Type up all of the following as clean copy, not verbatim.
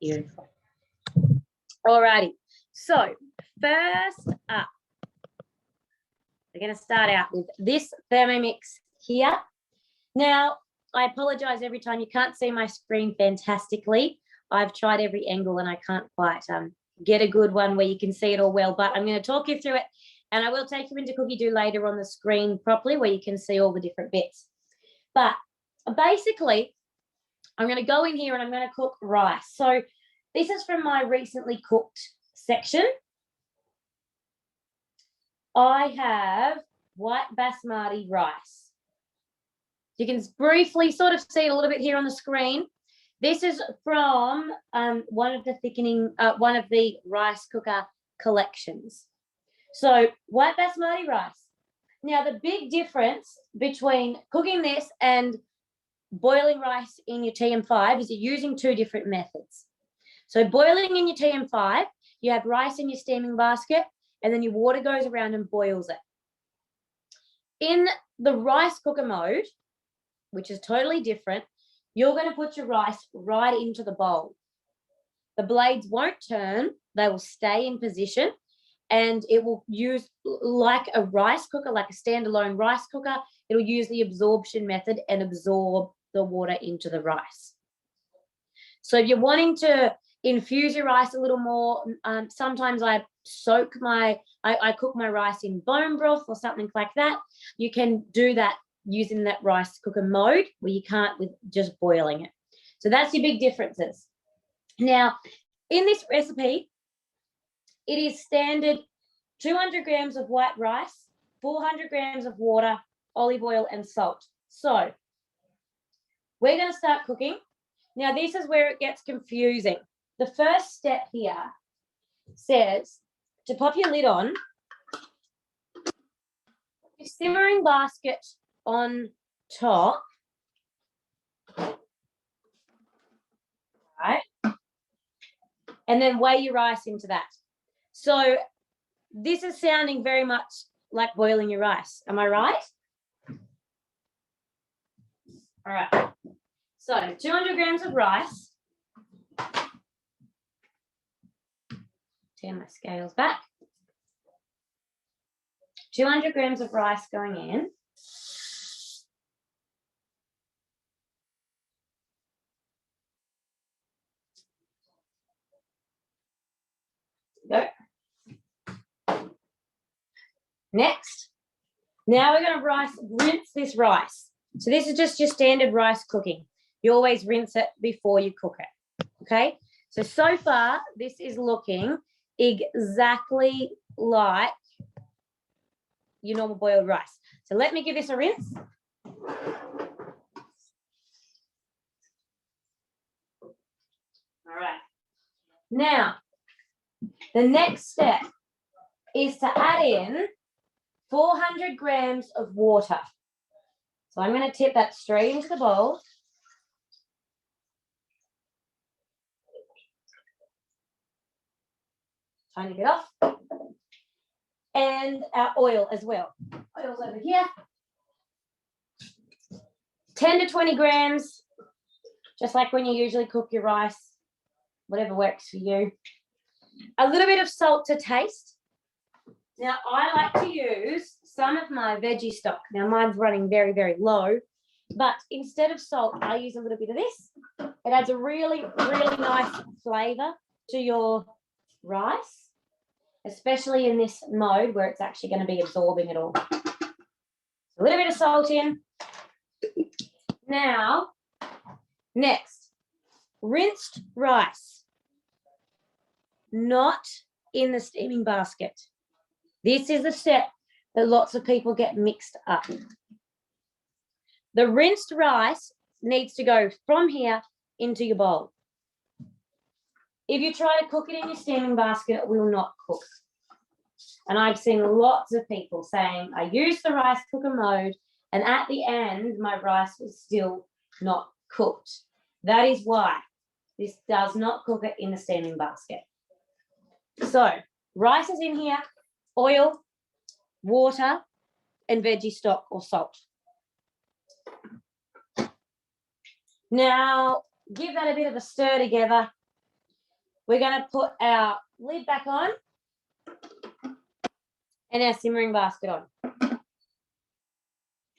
Beautiful. All righty. So first up, we're going to start out with this Thermomix here. Now, I apologize every time you can't see my screen fantastically. I've tried every angle and I can't quite get a good one where you can see it all well, but I'm going to talk you through it, and I will take you into Cookie Do later on the screen properly where you can see all the different bits. But basically, I'm going to go in here and I'm going to cook rice. So this is from my recently cooked section. I have white basmati rice. You can briefly sort of see it a little bit here on the screen. This is from one of the rice cooker collections. So white basmati rice. Now, the big difference between cooking this and boiling rice in your TM5 is you're using two different methods. So boiling in your TM5, you have rice in your steaming basket, and then your water goes around and boils it. In the rice cooker mode, which is totally different, you're going to put your rice right into the bowl. The blades won't turn, they will stay in position, and it will use, like a rice cooker, like a standalone rice cooker, it'll use the absorption method and absorb the water into the rice. So if you're wanting to infuse your rice a little more, sometimes I cook my rice in bone broth or something like that. You can do that using that rice cooker mode where you can't with just boiling it. So that's your big differences. Now, in this recipe, it is standard 200 grams of white rice, 400 grams of water, olive oil, and salt. So we're going to start cooking. Now, this is where it gets confusing. The first step here says to pop your lid on, your simmering basket on top, right, and then weigh your rice into that. So this is sounding very much like boiling your rice. Am I right? All right. So 200 grams of rice. Turn my scales back. 200 grams of rice going in. Go. Next, now we're going to rinse this rice. So this is just your standard rice cooking. You always rinse it before you cook it, okay? So far, this is looking exactly like your normal boiled rice. So let me give this a rinse. All right. Now, the next step is to add in 400 grams of water. So I'm going to tip that straight into the bowl. Tiny bit off. And our oil as well. Oil's over here. 10 to 20 grams, just like when you usually cook your rice, whatever works for you. A little bit of salt to taste. Now, I like to use some of my veggie stock. Now, mine's running very, very low, but instead of salt, I use a little bit of this. It adds a really, really nice flavour to your rice, especially in this mode where it's actually going to be absorbing it all. A little bit of salt in. Now, next, rinsed rice, not in the steaming basket. This is the step that lots of people get mixed up. The rinsed rice needs to go from here into your bowl. If you try to cook it in your steaming basket, it will not cook. And I've seen lots of people saying, I used the rice cooker mode, and at the end, my rice was still not cooked. That is why this does not cook it in the steaming basket. So, rice is in here, oil, water, and veggie stock or salt. Now, give that a bit of a stir together. We're going to put our lid back on and our simmering basket on.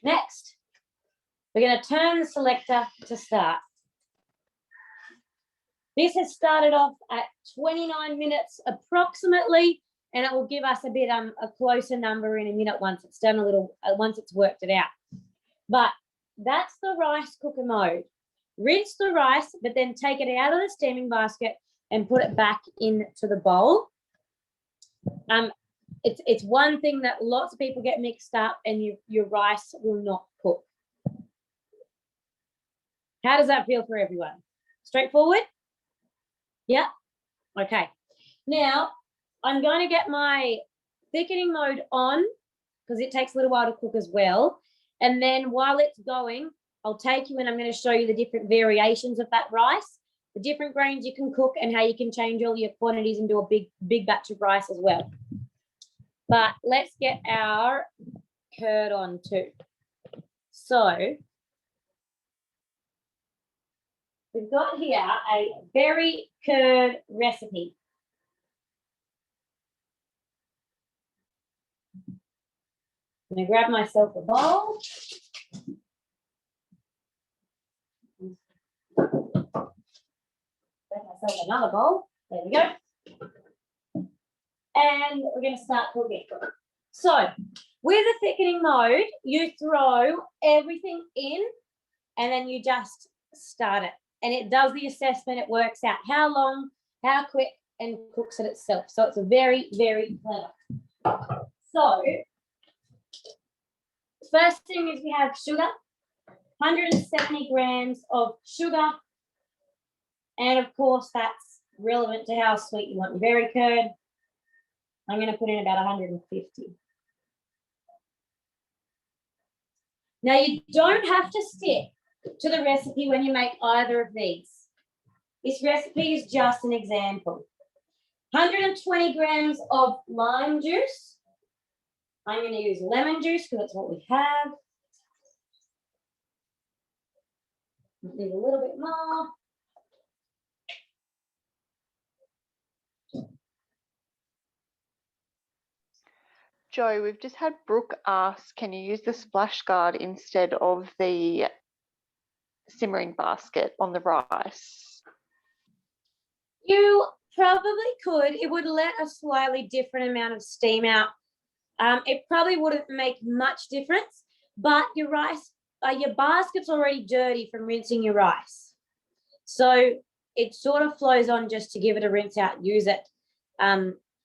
Next, we're going to turn the selector to start. This has started off at 29 minutes approximately, and it will give us a bit a closer number in a minute once it's done once it's worked it out. But that's the rice cooker mode. Rinse the rice, but then take it out of the steaming basket and put it back into the bowl. It's one thing that lots of people get mixed up, and your rice will not cook. How does that feel for everyone? Straightforward? Yeah? Okay. Now, I'm going to get my thickening mode on because it takes a little while to cook as well. And then while it's going, I'll take you and I'm going to show you the different variations of that rice, the different grains you can cook, and how you can change all your quantities and do a big batch of rice as well. But let's get our curd on too. So we've got here a berry curd recipe. I'm going to grab myself a bowl. Grab myself another bowl. There we go. And we're going to start cooking. So with a thickening mode, you throw everything in and then you just start it. And it does the assessment. It works out how long, how quick, and cooks it itself. So it's very, very clever. So first thing is we have sugar, 170 grams of sugar. And of course, that's relevant to how sweet you want your berry curd. I'm going to put in about 150. Now, you don't have to stick to the recipe when you make either of these. This recipe is just an example. 120 grams of lime juice. I'm going to use lemon juice because that's what we have. Need a little bit more. Joe, we've just had Brooke ask, can you use the splash guard instead of the simmering basket on the rice? You probably could. It would let a slightly different amount of steam out. It probably wouldn't make much difference, but your rice, your basket's already dirty from rinsing your rice. So it sort of flows on just to give it a rinse out, use it,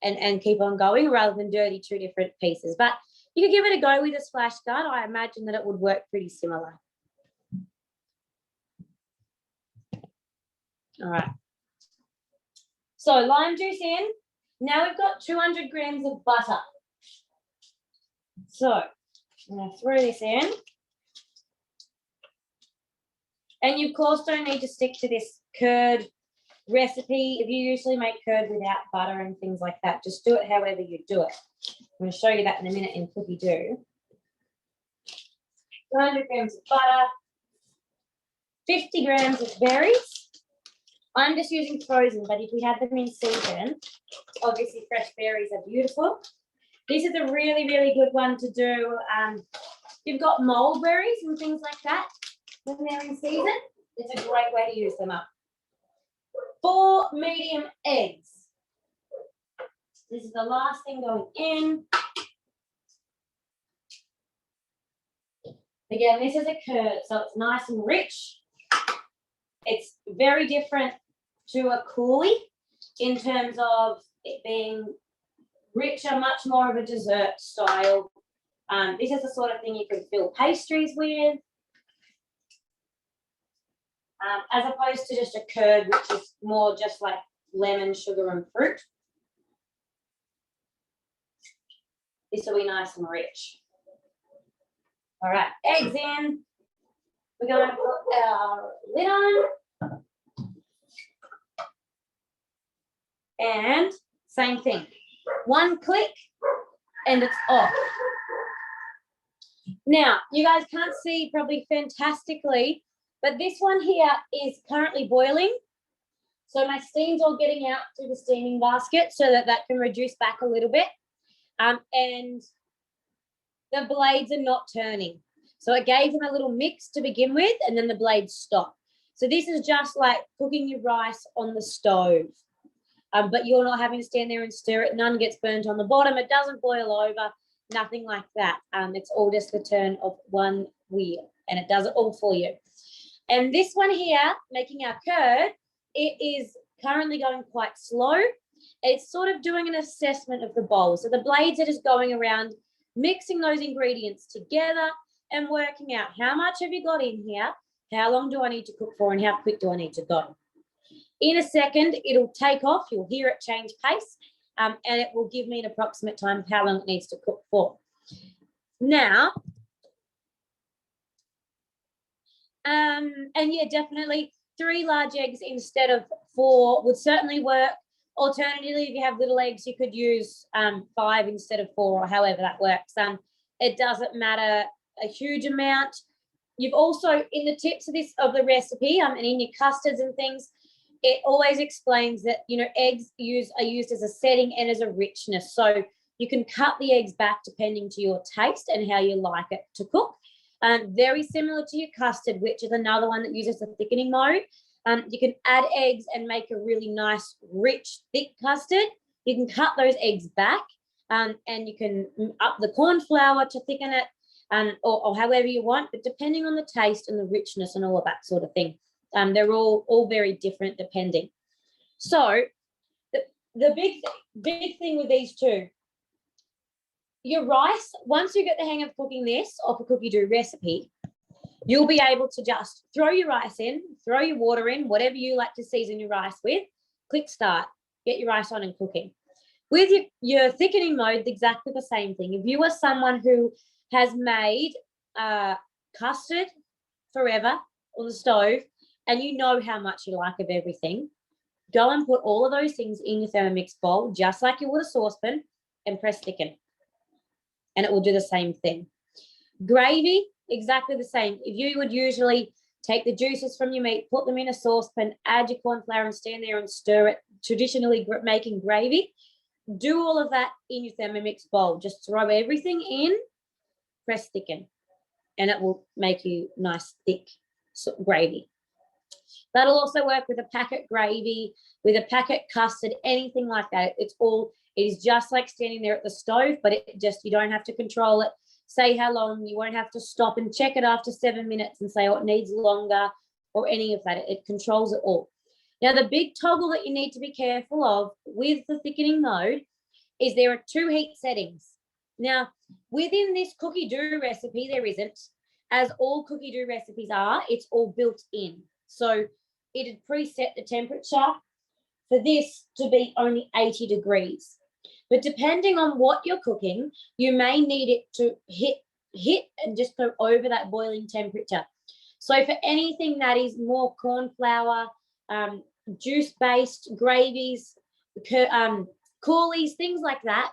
and keep on going rather than dirty two different pieces. But you could give it a go with a splash guard. I imagine that it would work pretty similar. All right. So lime juice in. Now we've got 200 grams of butter. So I'm going to throw this in. And you, of course, don't need to stick to this curd recipe. If you usually make curd without butter and things like that, just do it however you do it. I'm going to show you that in a minute in Cookie Do. 200 grams of butter, 50 grams of berries. I'm just using frozen, but if we had them in season, obviously fresh berries are beautiful. This is a really, really good one to do. You've got mulberries and things like that when they're in season. It's a great way to use them up. 4 medium eggs. This is the last thing going in. Again, this is a curd, so it's nice and rich. It's very different to a coulis in terms of it being richer, much more of a dessert style. This is the sort of thing you can fill pastries with, as opposed to just a curd, which is more just like lemon, sugar, and fruit. This will be nice and rich. All right, eggs in. We're going to put our lid on. And same thing. One click and it's off. Now, you guys can't see probably fantastically, but this one here is currently boiling. So my steam's all getting out through the steaming basket so that can reduce back a little bit. And the blades are not turning. So it gave them a little mix to begin with, and then the blades stop. So this is just like cooking your rice on the stove. But you're not having to stand there and stir it. None gets burnt on the bottom. It doesn't boil over, nothing like that. It's all just the turn of one wheel, and it does it all for you. And this one here, making our curd, it is currently going quite slow. It's sort of doing an assessment of the bowl. So the blades are just going around, mixing those ingredients together and working out how much have you got in here, how long do I need to cook for, and how quick do I need to go. In a second, it'll take off. You'll hear it change pace, and it will give me an approximate time of how long it needs to cook for. Now, and yeah, definitely 3 large eggs instead of 4 would certainly work. Alternatively, if you have little eggs, you could use 5 instead of 4, or however that works. It doesn't matter a huge amount. You've also, in the tips of the recipe, and in your custards and things, it always explains that, you know, eggs are used as a setting and as a richness. So you can cut the eggs back depending to your taste and how you like it to cook. Very similar to your custard, which is another one that uses the thickening mode. You can add eggs and make a really nice, rich, thick custard. You can cut those eggs back, and you can up the corn flour to thicken it, or however you want, but depending on the taste and the richness and all of that sort of thing. They're all very different depending. So the big thing with these two, your rice, once you get the hang of cooking this off a cookie dough recipe, you'll be able to just throw your rice in, throw your water in, whatever you like to season your rice with, click start, get your rice on and cooking. With your thickening mode, exactly the same thing. If you are someone who has made custard forever on the stove, and you know how much you like of everything, go and put all of those things in your Thermomix bowl, just like you would a saucepan, and press thicken. And it will do the same thing. Gravy, exactly the same. If you would usually take the juices from your meat, put them in a saucepan, add your corn flour and stand there and stir it, traditionally making gravy, do all of that in your Thermomix bowl. Just throw everything in, press thicken, and it will make you nice, thick gravy. That'll also work with a packet gravy, with a packet custard, anything like that. It is just like standing there at the stove, but you don't have to control it. Say how long, you won't have to stop and check it after 7 minutes and say, oh, it needs longer or any of that. It controls it all. Now, the big toggle that you need to be careful of with the thickening mode is there are 2 heat settings. Now, within this cookie dough recipe, there isn't. As all cookie dough recipes are, it's all built in. So it had preset the temperature for this to be only 80 degrees. But depending on what you're cooking, you may need it to hit and just go over that boiling temperature. So for anything that is more corn flour, juice-based gravies, coulis, things like that,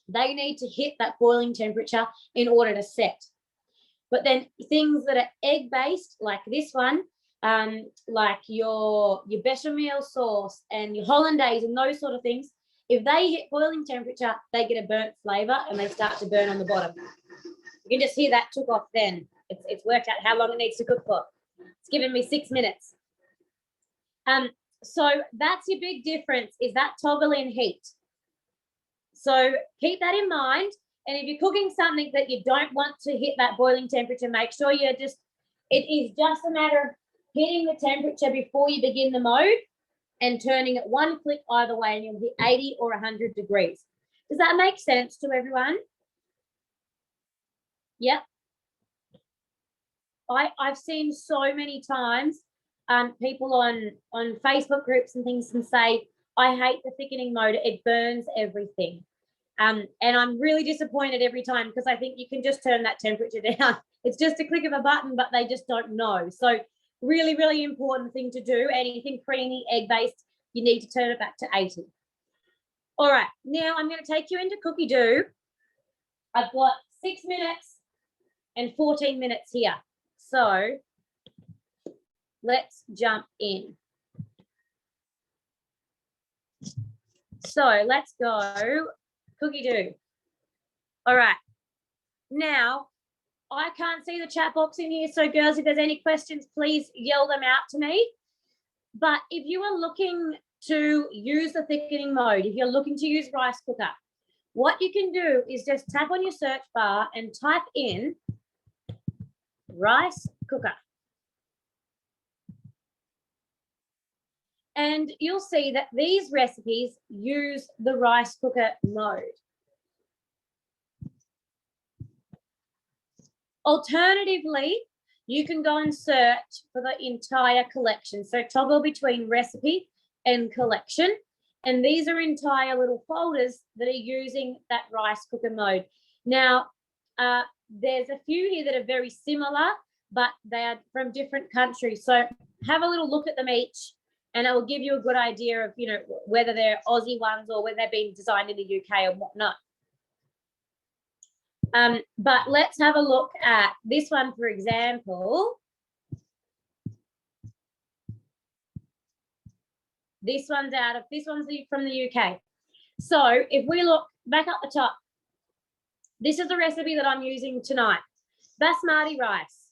they need to hit that boiling temperature in order to set. But then things that are egg-based, like this one, like your bechamel sauce and your hollandaise and those sort of things, if they hit boiling temperature, they get a burnt flavour and they start to burn on the bottom. You can just hear that took off then. It's worked out how long it needs to cook for. It's given me 6 minutes. So that's your big difference, is that toggle in heat. So keep that in mind. And if you're cooking something that you don't want to hit that boiling temperature, make sure it is just a matter of hitting the temperature before you begin the mode and turning it 1 click either way, and you'll hit 80 or 100 degrees. Does that make sense to everyone? Yep. I've seen so many times people on Facebook groups and things and say, I hate the thickening mode, it burns everything. And I'm really disappointed every time, because I think you can just turn that temperature down. It's just a click of a button, but they just don't know. So really, really important thing to do. Anything creamy, egg-based, you need to turn it back to 80. All right, now I'm going to take you into cookie dough. I've got 6 minutes and 14 minutes here. So let's jump in. So let's go cookie do. All right. Now, I can't see the chat box in here. So girls, if there's any questions, please yell them out to me. But if you are looking to use the thickening mode, if you're looking to use rice cooker, what you can do is just tap on your search bar and type in rice cooker. And you'll see that these recipes use the rice cooker mode. Alternatively, you can go and search for the entire collection. So toggle between recipe and collection. And these are entire little folders that are using that rice cooker mode. Now, there's a few here that are very similar, but they are from different countries. So have a little look at them each, and it will give you a good idea of, you know, whether they're Aussie ones or whether they're being designed in the UK or whatnot. But let's have a look at this one, for example. This one's from the UK. So if we look back up the top, this is the recipe that I'm using tonight. Basmati rice.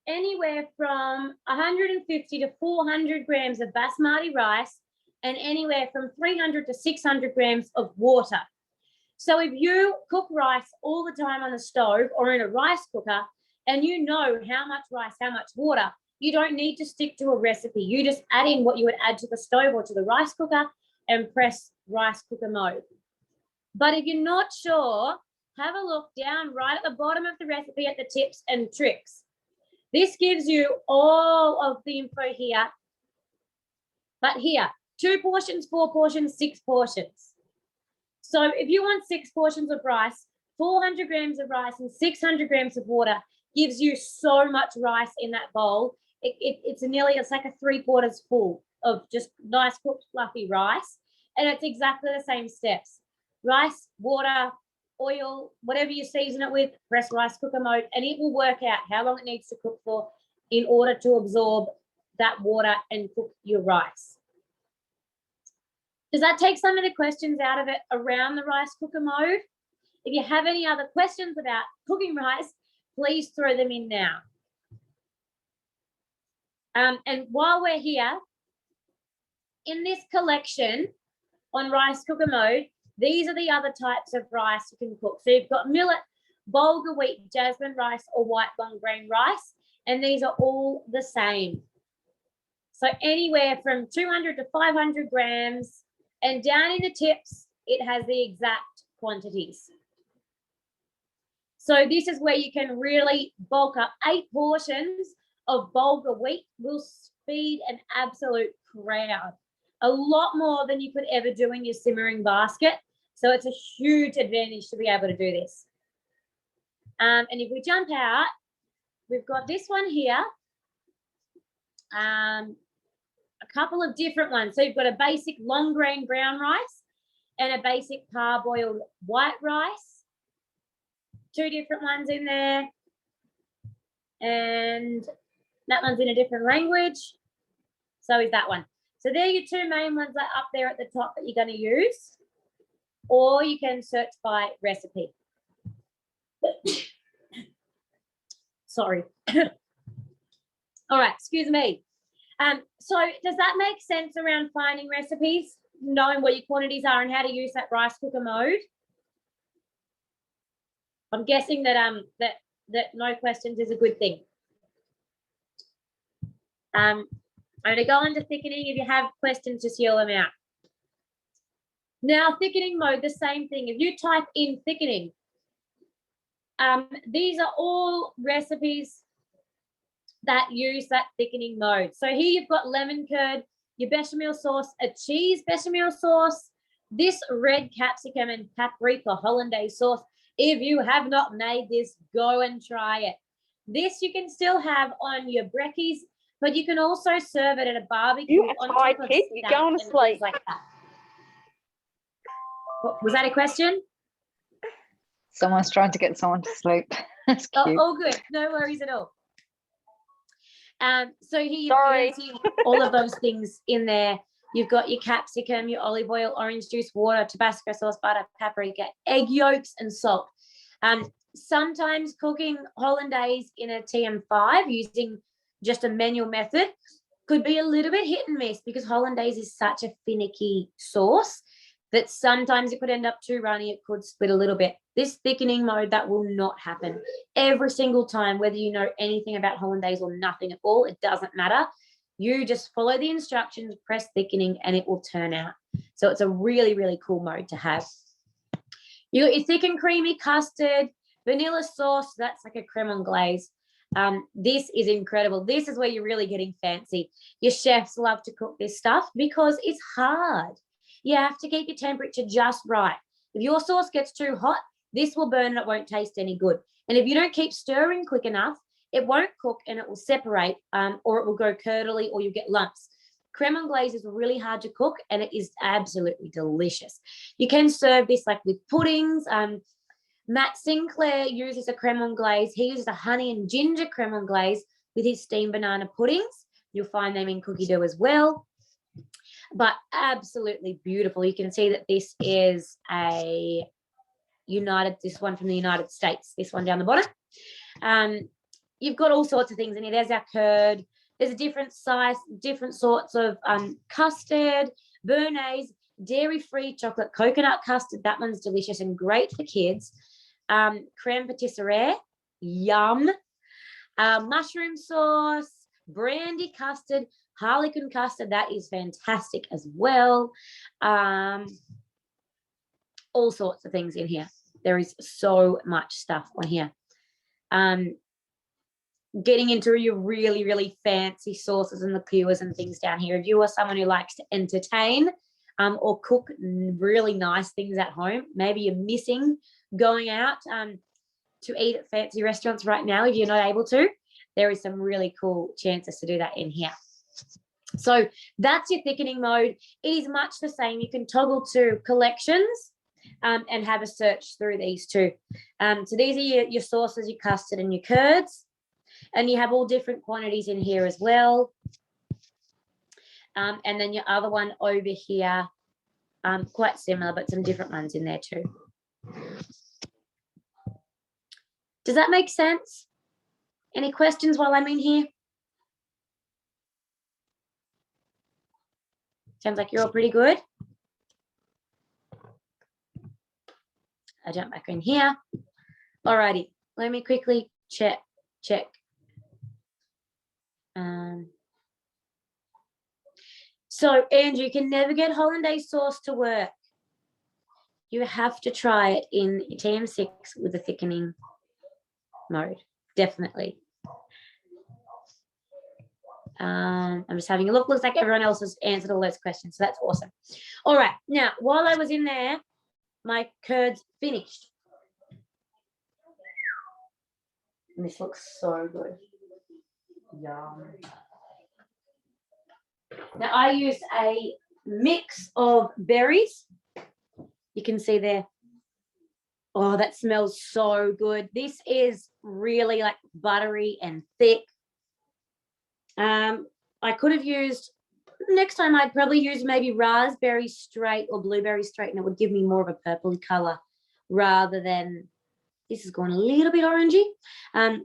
Anywhere from 150 to 400 grams of basmati rice and anywhere from 300 to 600 grams of water. So if you cook rice all the time on the stove or in a rice cooker and you know how much rice, how much water, you don't need to stick to a recipe. You just add in what you would add to the stove or to the rice cooker and press rice cooker mode. But if you're not sure, have a look down right at the bottom of the recipe at the tips and tricks. This gives you all of the info here. But here, 2 portions, 4 portions, 6 portions. So if you want 6 portions of rice, 400 grams of rice and 600 grams of water gives you so much rice in that bowl. It's like a 3/4 full of just nice cooked fluffy rice. And it's exactly the same steps. Rice, water, oil, whatever you season it with, press rice cooker mode, and it will work out how long it needs to cook for in order to absorb that water and cook your rice. Does that take some of the questions out of it around the rice cooker mode? If you have any other questions about cooking rice, please throw them in now. And while we're here, in this collection on rice cooker mode, these are the other types of rice you can cook. So you've got millet, bulgur wheat, jasmine rice, or white long grain rice, and these are all the same. So anywhere from 200 to 500 grams, and down in the tips, it has the exact quantities. So this is where you can really bulk up. 8 portions of bulgur wheat will feed an absolute crowd. A lot more than you could ever do in your simmering basket. So it's a huge advantage to be able to do this. And if we jump out, we've got this one here. A couple of different ones. So you've got a basic long grain brown rice and a basic parboiled white rice. 2 different ones in there. And that one's in a different language. So is that one. So they're your 2 main ones that are up there at the top that you're going to use. Or you can search by recipe. Sorry. All right, excuse me. So does that make sense around finding recipes, knowing what your quantities are and how to use that rice cooker mode? I'm guessing that that no questions is a good thing. I'm going to go into thickening. If you have questions, just yell them out. Now, thickening mode, the same thing. If you type in thickening, these are all recipes that use that thickening mode. So here you've got lemon curd, your bechamel sauce, a cheese bechamel sauce, this red capsicum and paprika hollandaise sauce. If you have not made this, go and try it. This you can still have on your brekkies, but you can also serve it at a barbecue. You a tired kid, you're going to sleep. Like that. Was that a question? Someone's trying to get someone to sleep. That's cute. Oh, good. No worries at all. So here you can see all of those things in there. You've got your capsicum, your olive oil, orange juice, water, Tabasco sauce, butter, paprika, egg yolks, and salt. Sometimes cooking hollandaise in a TM5 using just a manual method could be a little bit hit and miss because hollandaise is such a finicky sauce that sometimes it could end up too runny. It could split a little bit. This thickening mode, that will not happen. Every single time, whether you know anything about hollandaise or nothing at all, it doesn't matter. You just follow the instructions, press thickening, and it will turn out. So it's a really, really cool mode to have. You got your thick and creamy custard, vanilla sauce. That's like a creme anglaise. This is incredible. This is where you're really getting fancy. Your chefs love to cook this stuff because it's hard. You have to keep your temperature just right. If your sauce gets too hot, this will burn and it won't taste any good. And if you don't keep stirring quick enough, it won't cook and it will separate, or it will go curdly, or you get lumps. Creme anglaise is really hard to cook and it is absolutely delicious. You can serve this like with puddings. Matt Sinclair uses a creme anglaise. He uses a honey and ginger creme anglaise with his steamed banana puddings. You'll find them in cookie dough as well. But absolutely beautiful. You can see that this is this one from the United States, this one down the bottom. You've got all sorts of things in here. There's our curd. There's a different size, different sorts of custard, béarnaise, dairy-free chocolate coconut custard. That one's delicious and great for kids. Creme patisserie, yum. Mushroom sauce, brandy custard, harlequin custard. That is fantastic as well. All sorts of things in here. There is so much stuff on here. Getting into your really, really fancy sauces and liqueurs and things down here. If you are someone who likes to entertain or cook really nice things at home, maybe you're missing going out to eat at fancy restaurants right now. If you're not able to, there is some really cool chances to do that in here. So that's your thickening mode. It is much the same. You can toggle to collections and have a search through these too. So these are your sauces, your custard and your curds. And you have all different quantities in here as well. And then your other one over here, quite similar, but some different ones in there too. Does that make sense? Any questions while I'm in here? Sounds like you're all pretty good. I jump back in here. Alrighty, let me quickly check. So Andrew, you can never get hollandaise sauce to work. You have to try it in TM6 with the thickening mode, definitely. I'm just having a look. Looks like everyone else has answered all those questions, so that's awesome. All right, now while I was in there, my curds finished. And this looks so good. Yum. Now I used a mix of berries. You can see there. Oh, that smells so good. This is really like buttery and thick. I could have used, next time I'd probably use maybe raspberry straight or blueberry straight, and it would give me more of a purpley color rather than, this is going a little bit orangey.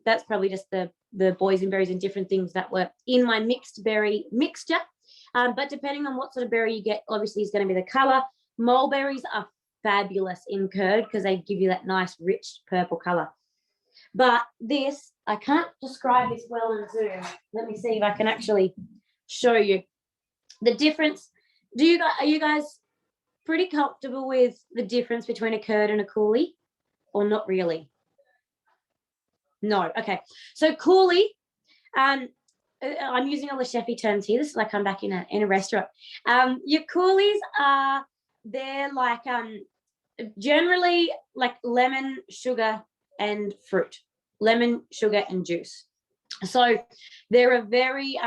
That's probably just the boysenberries and different things that were in my mixed berry mixture. But depending on what sort of berry you get, obviously is going to be the color. Mulberries are fabulous in curd because they give you that nice rich purple color. But this, I can't describe this well in Zoom. Let me see if I can actually show you the difference. Are you guys pretty comfortable with the difference between a curd and a coulis, or not really? No. Okay. So coulis, I'm using all the chefy terms here. This is like I'm back in a restaurant. Your coulis are, they're like generally like lemon, sugar, and fruit. Lemon, sugar, and juice. So they're a very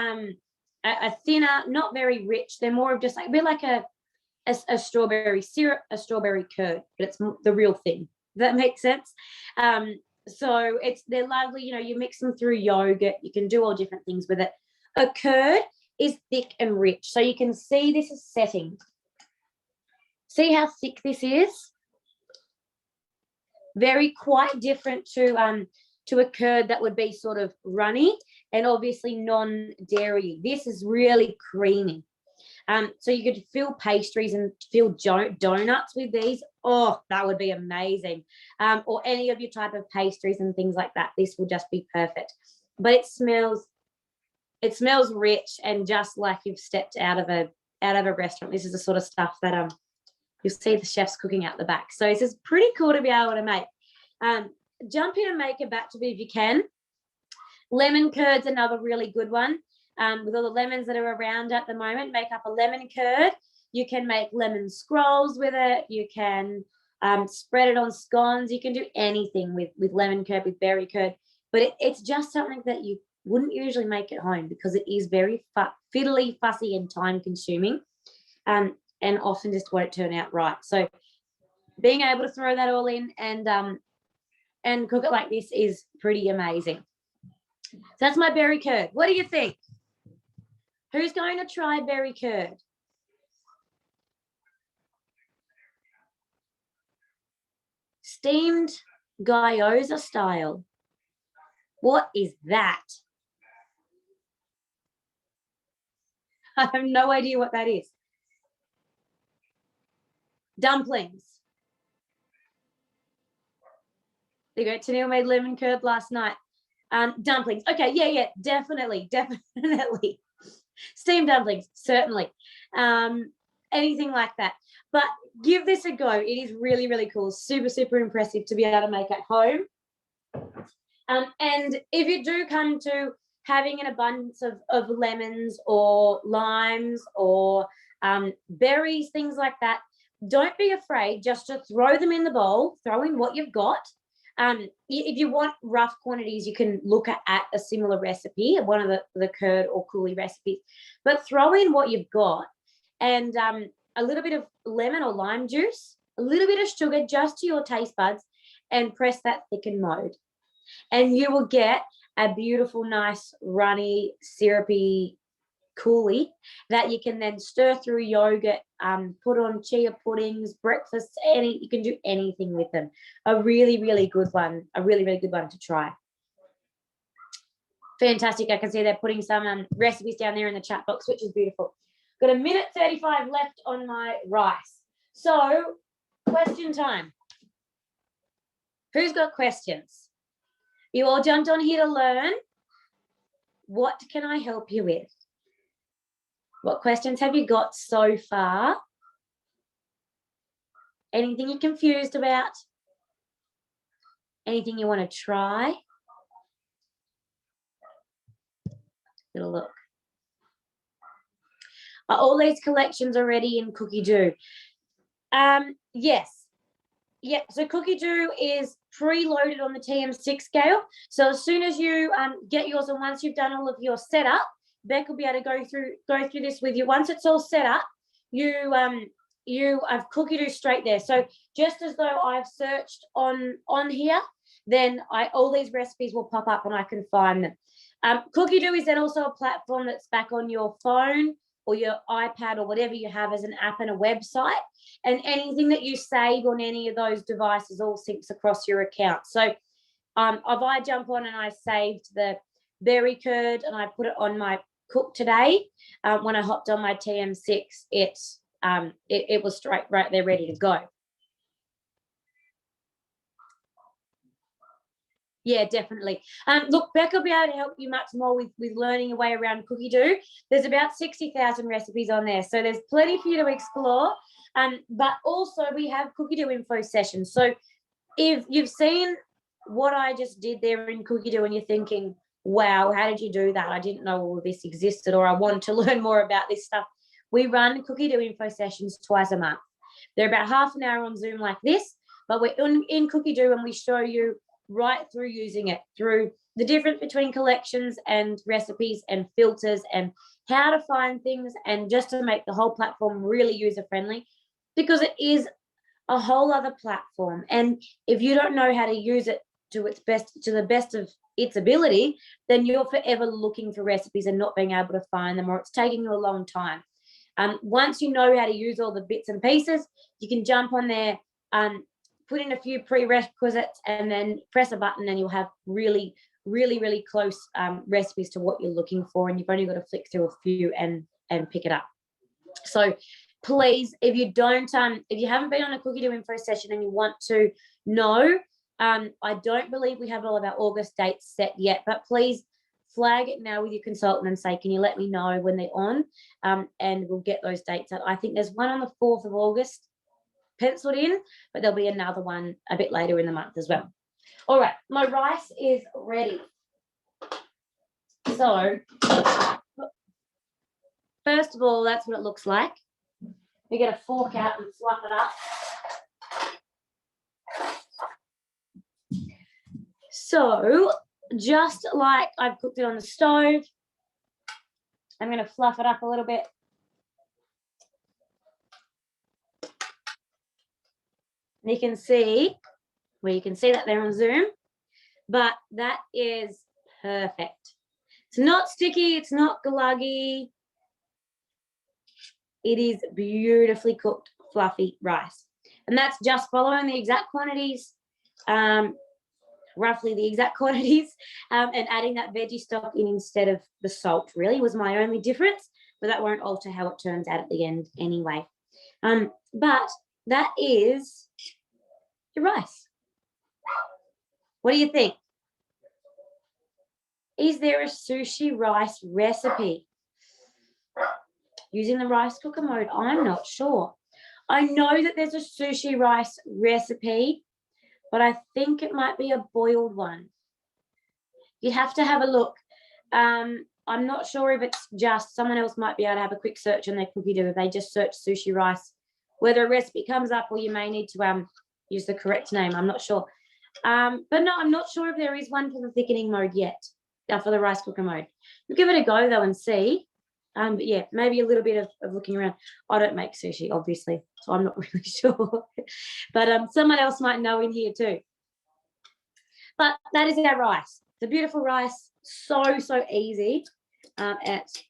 a thinner, not very rich. They're more of just like a bit like a strawberry syrup, a strawberry curd, but it's the real thing. Does that make sense? So they're lovely. You know, you mix them through yogurt. You can do all different things with it. A curd is thick and rich. So you can see this is setting. See how thick this is? Very quite different to a curd that would be sort of runny and obviously non-dairy. This is really creamy. So you could fill pastries and fill donuts with these. Oh, that would be amazing. Or any of your type of pastries and things like that. This will just be perfect. But it smells rich and just like you've stepped out of a restaurant. This is the sort of stuff that you'll see the chefs cooking out the back. So this is pretty cool to be able to make. Jump in and make a batch of it if you can. Lemon curd's another really good one. With all the lemons that are around at the moment, make up a lemon curd. You can make lemon scrolls with it. You can spread it on scones. You can do anything with lemon curd, with berry curd. But it's just something that you wouldn't usually make at home because it is very fiddly, fussy, and time-consuming, and often just won't turn out right. So being able to throw that all in and cook it like this is pretty amazing. So that's my berry curd. What do you think? Who's going to try berry curd? Steamed gyoza style. What is that? I have no idea what that is. Dumplings. There you go. Tennille made lemon curd last night. Dumplings. Okay, yeah, definitely. Steamed dumplings, certainly. Anything like that. But give this a go. It is really, really cool. Super, super impressive to be able to make at home. And if you do come to having an abundance of lemons or limes or berries, things like that, don't be afraid just to throw them in the bowl, throw in what you've got. If you want rough quantities, you can look at a similar recipe, one of the curd or coulis recipes, but throw in what you've got and a little bit of lemon or lime juice, a little bit of sugar just to your taste buds, and press that thicken mode. And you will get a beautiful, nice, runny, syrupy coulis that you can then stir through yogurt, put on chia puddings, breakfasts, you can do anything with them. A really, really good one, to try. Fantastic. I can see they're putting some recipes down there in the chat box, which is beautiful. Got a minute 35 left on my rice. So, question time. Who's got questions? You all jumped on here to learn. What can I help you with? What questions have you got so far? Anything you're confused about? Anything you want to try? Little look. Are all these collections already in Cookie Do? Yes. Yeah, so Cookie Do is preloaded on the TM6 scale. So as soon as you get yours, and once you've done all of your setup, Beck will be able to go through this with you. Once it's all set up, you have Cookie Do straight there. So just as though I've searched on here, then all these recipes will pop up and I can find them. Cookie Do is then also a platform that's back on your phone or your iPad or whatever you have as an app and a website, and anything that you save on any of those devices all syncs across your account. So if I jump on and I saved the berry curd and I put it on my cook today, when I hopped on my TM6, it was straight right there ready to go. Yeah, definitely. Look, Beck will be able to help you much more with learning your way around Cookie Do. There's about 60,000 recipes on there, so there's plenty for you to explore. But also we have Cookie Do info sessions. So if you've seen what I just did there in Cookie Do and you're thinking, wow, how did you do that? I didn't know all of this existed, or I want to learn more about this stuff. We run Cookie Do info sessions twice a month. They're about half an hour on Zoom like this, but we're in Cookie Do and we show you right through using it, through the difference between collections and recipes and filters and how to find things, and just to make the whole platform really user-friendly, because it is a whole other platform. And if you don't know how to use it to the best of its ability, then you're forever looking for recipes and not being able to find them, or it's taking you a long time. Once you know how to use all the bits and pieces, you can jump on there, put in a few prerequisites, and then press a button, and you'll have really, really, really close recipes to what you're looking for, and you've only got to flick through a few and pick it up. So please, if you haven't been on a Cookie Do info session and you want to know, I don't believe we have all of our August dates set yet, but please flag it now with your consultant and say, can you let me know when they're on, and we'll get those dates out. I think there's one on the 4th of August penciled in, but there'll be another one a bit later in the month as well. All right, my rice is ready. So first of all, that's what it looks like. You get a fork out and fluff it up. So just like I've cooked it on the stove, I'm going to fluff it up a little bit. And you can see that there on Zoom, but that is perfect. It's not sticky, it's not gluggy. It is beautifully cooked, fluffy rice. And that's just following the exact quantities, roughly the exact quantities, and adding that veggie stock in instead of the salt really was my only difference, but that won't alter how it turns out at the end anyway. But that is your rice. What do you think? Is there a sushi rice recipe using the rice cooker mode? I'm not sure. I know that there's a sushi rice recipe, but I think it might be a boiled one. You'd have to have a look. I'm not sure if it's just, someone else might be able to have a quick search on their Cookie Do if they just search sushi rice, whether a recipe comes up, or you may need to use the correct name. I'm not sure. But no, I'm not sure if there is one for the thickening mode yet, for the rice cooker mode. We'll give it a go though and see. But yeah, maybe a little bit of looking around. I don't make sushi, obviously, so I'm not really sure. But someone else might know in here too. But that is our rice. It's a beautiful rice, so easy. And it's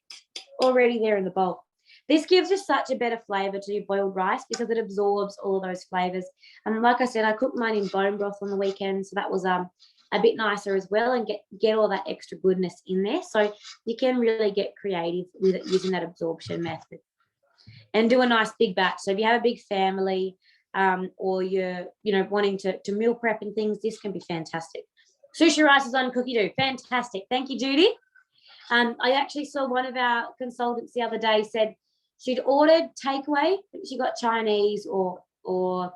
already there in the bowl. This gives us such a better flavour to boiled rice because it absorbs all of those flavours. And like I said, I cooked mine in bone broth on the weekend, so that was a bit nicer as well, and get all that extra goodness in there. So you can really get creative with it using that absorption method and do a nice big batch. So if you have a big family, or you're wanting to meal prep and things, this can be fantastic. Sushi rice is on Cookie Do. Fantastic. Thank you, Judy. I actually saw one of our consultants the other day said she'd ordered takeaway. She got Chinese or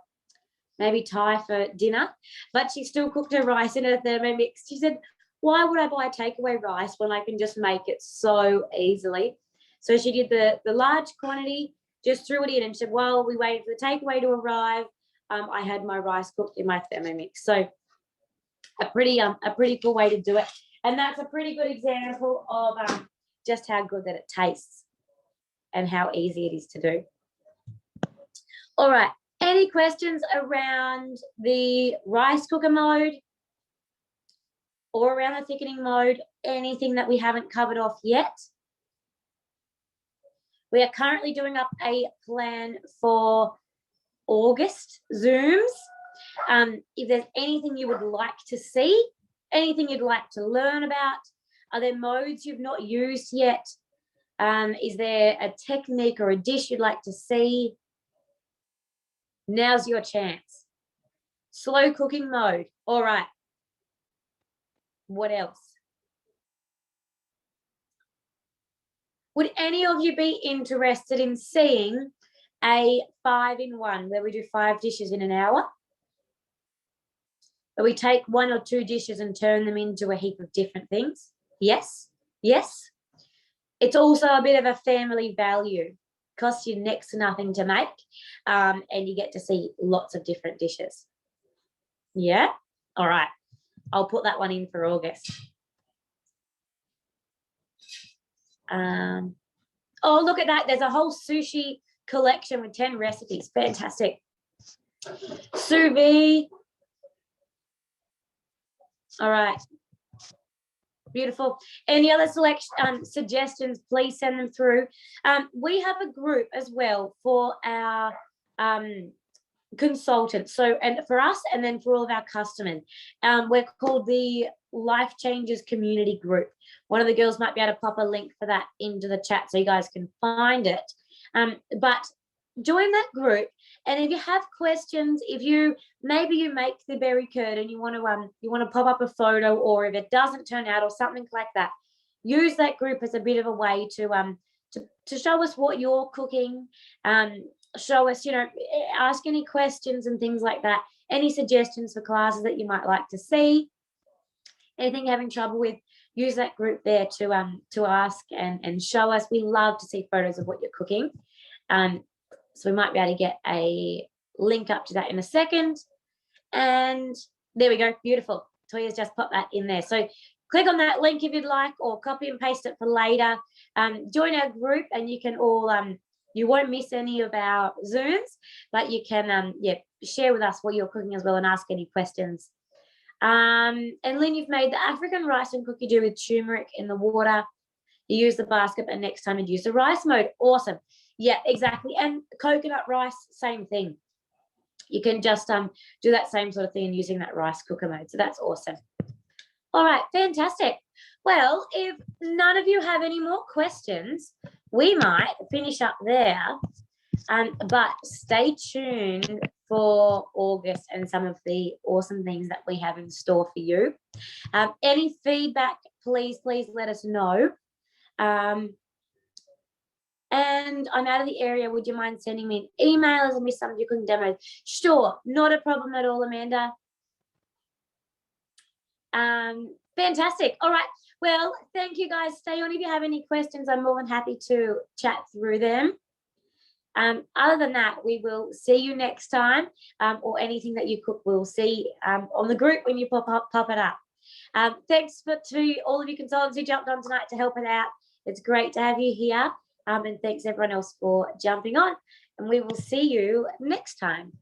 maybe Thai for dinner, but she still cooked her rice in a Thermomix. She said, why would I buy takeaway rice when I can just make it so easily? So she did the large quantity, just threw it in, and said, well, we waited for the takeaway to arrive. I had my rice cooked in my Thermomix. So a pretty cool way to do it. And that's a pretty good example of just how good that it tastes and how easy it is to do. All right. Any questions around the rice cooker mode or around the thickening mode? Anything that we haven't covered off yet? We are currently doing up a plan for August Zooms. If there's anything you would like to see, anything you'd like to learn about, are there modes you've not used yet? Is there a technique or a dish you'd like to see? Now's your chance. Slow cooking mode. All right. What else? Would any of you be interested in seeing a 5-in-1 where we do 5 dishes in an hour? Where we take 1 or 2 dishes and turn them into a heap of different things? Yes? Yes? It's also a bit of a family value. Costs you next to nothing to make, and you get to see lots of different dishes. Yeah? All right. I'll put that one in for August. Oh, look at that. There's a whole sushi collection with 10 recipes. Fantastic. Sous vide. All right. Beautiful. Any other suggestions, please send them through. We have a group as well for our consultants. So, and for us, and then for all of our customers, we're called the Life Changers Community Group. One of the girls might be able to pop a link for that into the chat so you guys can find it. But join that group, and if you have questions, if you maybe you make the berry curd and you want to pop up a photo, or if it doesn't turn out or something like that, use that group as a bit of a way to show us what you're cooking, show us, ask any questions and things like that, any suggestions for classes that you might like to see, anything you're having trouble with. Use that group there to ask and show us. We love to see photos of what you're cooking. So we might be able to get a link up to that in a second. And there we go. Beautiful. Toya's just popped that in there. So click on that link if you'd like, or copy and paste it for later. Join our group, and you can all, you won't miss any of our Zooms, but you can, share with us what you're cooking as well and ask any questions. And Lynn, you've made the African rice and cookie dough with turmeric in the water. You use the basket, and next time you'd use the rice mode. Awesome. Yeah, exactly. And coconut rice, same thing. You can just do that same sort of thing using that rice cooker mode. So that's awesome. All right, fantastic. Well, if none of you have any more questions, we might finish up there. But stay tuned for August and some of the awesome things that we have in store for you. Any feedback, please let us know. And I'm out of the area. Would you mind sending me an email as I missed some of your cooking demos? Sure, not a problem at all, Amanda. Fantastic. All right. Well, thank you guys. Stay on if you have any questions. I'm more than happy to chat through them. Other than that, we will see you next time, or anything that you cook, we'll see on the group when you pop it up. Thanks to all of you consultants who jumped on tonight to help it out. It's great to have you here. And thanks everyone else for jumping on. And we will see you next time.